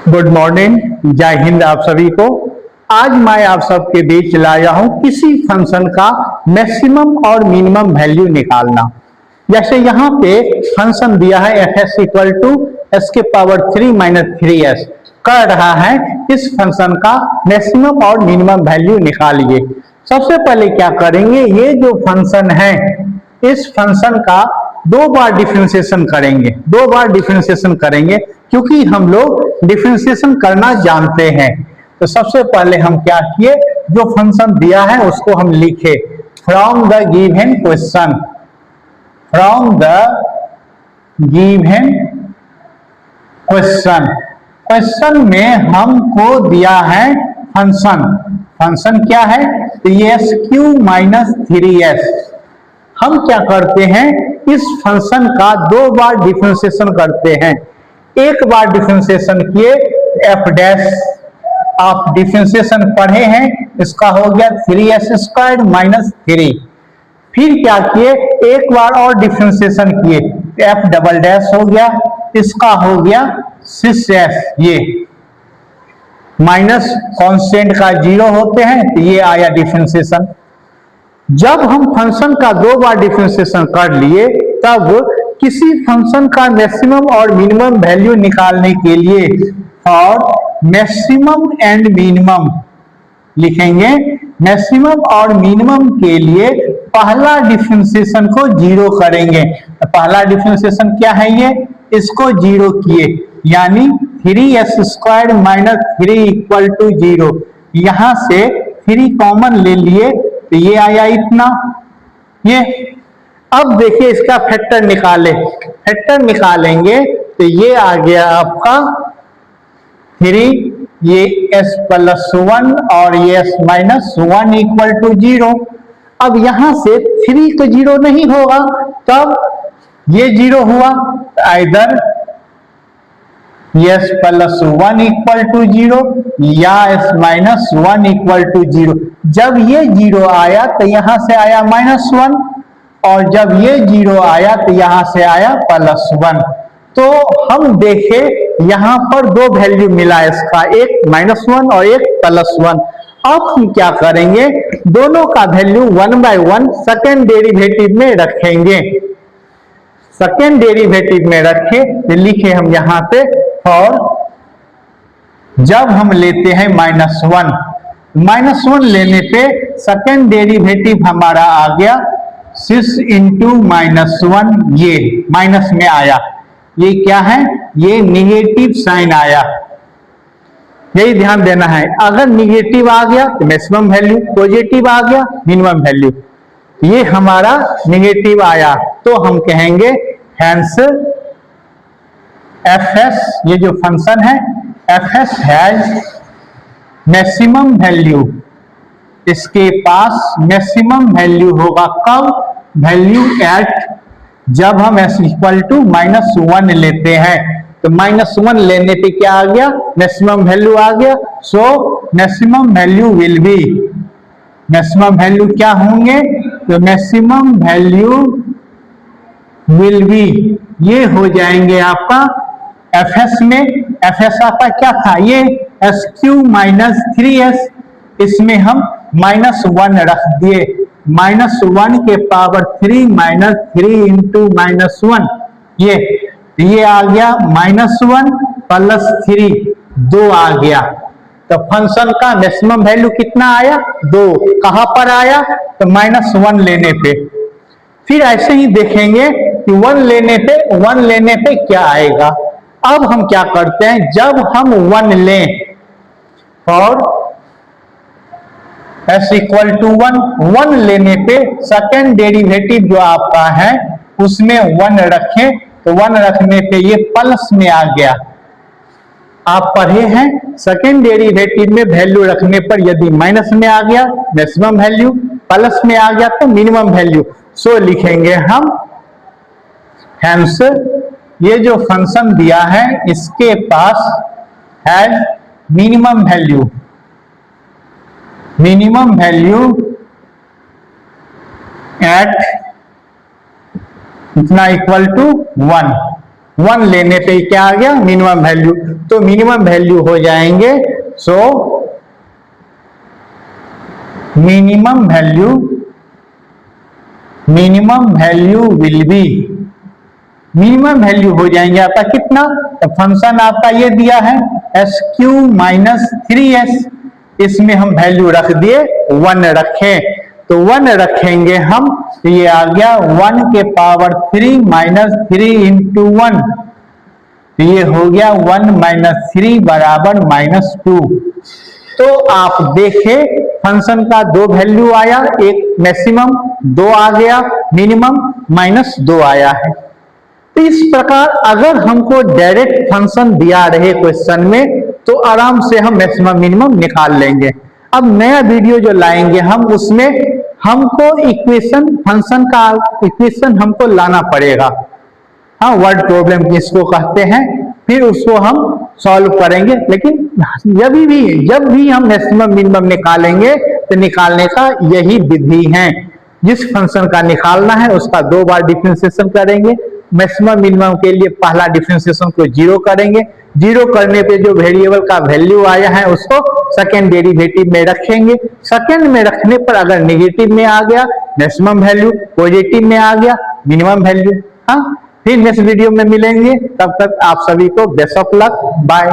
Good morning, जय हिंद आप सभी को। आज मैं आप सबके बीच लाया हूं किसी फंक्शन का मैक्सिमम और मिनिमम वैल्यू निकालना। जैसे यहाँ पे फंक्शन दिया है F S equal to S के पावर 3 माइनस 3s कर रहा है इस फंक्शन का मैक्सिमम और मिनिमम वैल्यू निकालिए। सबसे पहले क्या करेंगे, ये जो फंक्शन है इस फंक्शन का दो बार डिफरेंशिएशन करेंगे क्योंकि हम लोग डिफरेंशिएशन करना जानते हैं। तो सबसे पहले हम क्या किए, जो फंक्शन दिया है उसको हम लिखे फ्रॉम द गिवन क्वेश्चन में हमको दिया है फंक्शन क्या है, तो ये एस क्यू माइनस 3s। हम क्या करते हैं, इस फंक्शन का दो बार डिफरेंशिएशन करते हैं। एक बार डिफरेंशिएशन किए एफ डैश, आप डिफरेंशिएशन पढ़े हैं, इसका हो गया 3s स्क्वायर माइनस 3। फिर क्या किए, एक बार और डिफरेंशिएशन किए, एफ डबल डैश हो गया, इसका हो गया 6s। ये माइनस कांस्टेंट का 0 होते हैं तो ये आया डिफरेंशिएशन। जब हम फंक्शन का दो बार डिफरेंशिएशन कर लिए तब किसी फंक्शन का मैक्सिमम और मिनिमम वैल्यू निकालने के लिए और मैक्सिमम एंड मिनिमम लिखेंगे। मैक्सिमम और मिनिमम के लिए पहला डिफरेंशिएशन को 0 करेंगे। तो पहला डिफरेंशिएशन क्या है, ये इसको 0 किए, यानी 3s square minus 3 equal to 0। यहां से 3 कॉमन ले लिए तो ये आया इतना। ये अब देखिए इसका फैक्टर निकालेंगे तो ये आ गया आपका 3, ये s प्लस 1 और ये s माइनस 1 इक्वल टू 0। अब यहां से 3 तो 0 नहीं होगा, तब ये 0 हुआ, either s plus 1 equal to 0 या s माइनस 1 इक्वल टू 0। जब ये 0 आया तो यहां से आया -1, और जब ये 0 आया तो यहां से आया +1। तो हम देखें यहां पर दो वैल्यू मिला इसका, एक -1 और एक +1। अब हम क्या करेंगे, दोनों का वैल्यू 1 बाय 1 सेकेंड डेरिवेटिव में रखेंगे। सेकेंड डेरिवेटिव में रखे तो लिखे हम यहां पे, और जब हम लेते हैं -1 लेने पे सेकेंड डेरिवेटिव हमारा आ गया 6 इंटू -1, ये माइनस में आया, ये क्या है, ये निगेटिव साइन आया। यही ध्यान देना है, अगर निगेटिव आ गया तो मैक्सिमम वैल्यू, पॉजिटिव आ गया मिनिमम वैल्यू। ये हमारा निगेटिव आया तो हम कहेंगे हैंस fs, ये जो फंक्शन है fs हैज मैक्सिमम वैल्यू। इसके पास मैक्सिमम वैल्यू होगा कब, वैल्यू एट, जब हम s इक्वल टू -1 लेते हैं। तो -1 लेने पे क्या आ गया, मैक्सिमम वैल्यू आ गया। So maximum value will be, maximum value क्या होंगे, तो मैक्सिमम वैल्यू विल बी, ये हो जाएंगे आपका fs में। fs आपका क्या था, ये sq माइनस 3s, इसमें हम -1 रख दिए, -1 के पावर 3 माइनस 3 इंटू -1, ये आ गया -1 प्लस 3, 2 आ गया। तो फंक्शन का मैक्सिमम वैल्यू कितना आया, 2। कहां पर आया, तो -1 लेने पे। फिर ऐसे ही देखेंगे कि 1 लेने पे क्या आएगा। अब हम क्या करते हैं, जब हम 1 लें और s इक्वल टू 1 लेने पे सेकेंड डेरिवेटिव जो आपका है उसमें 1 रखें, तो 1 रखने पे ये प्लस में आ गया। आप पढ़े हैं सेकेंड डेरिवेटिव में वैल्यू रखने पर यदि माइनस में आ गया मैक्सिमम वैल्यू, प्लस में आ गया तो मिनिमम वैल्यू। सो लिखेंगे हम हैंस, ये जो फंक्शन दिया है इसके पास हैज मिनिमम वैल्यू एट इतना इक्वल टू 1। 1 लेने पे क्या आ गया, मिनिमम वैल्यू। तो मिनिमम वैल्यू हो जाएंगे, so minimum value will be, minimum value हो जाएंगे आपका कितना, तो फंक्शन आपका ये दिया है SQ माइनस 3S, इसमें हम वैल्यू रख दिए 1 रखें, तो 1 रखेंगे हम, तो ये आ गया 1 के पावर 3 माइनस 3 इंटू 1, तो ये हो गया 1 माइनस 3 बराबर -2। तो आप देखें फंक्शन का 2 वैल्यू आया, एक मैक्सिमम 2 आ गया, मिनिमम -2 आया है। तो इस प्रकार अगर हमको डायरेक्ट फंक्शन दिया रहे क्वेश्चन में तो आराम से हम मैक्सिमम मिनिमम निकाल लेंगे। अब नया वीडियो जो लाएंगे हम, उसमें हमको इक्वेशन, फंक्शन का इक्वेशन हमको लाना पड़ेगा, हाँ, वर्ड प्रॉब्लम जिसको कहते हैं, फिर उसको हम सॉल्व करेंगे। लेकिन जब भी हम मैक्सिमम मिनिमम निकालेंगे तो निकालने का यही विधि है, जिस फंक्शन का निकालना है उसका 2 बार डिफरेंशिएशन करेंगे। मैक्सिमम मिनिमम के लिए पहला डिफरेंशिएशन को 0 करेंगे, 0 करने पे जो वेरिएबल का वैल्यू आया है उसको सेकंड डेरिवेटिव में रखेंगे, सेकंड में रखने पर अगर नेगेटिव में आ गया मैक्सिमम वैल्यू, पॉजिटिव में आ गया मिनिमम वैल्यू। हाँ, फिर नेक्स्ट वीडियो में मिलेंगे, तब तक आप सभी को बेस्ट ऑफ लक, बाय।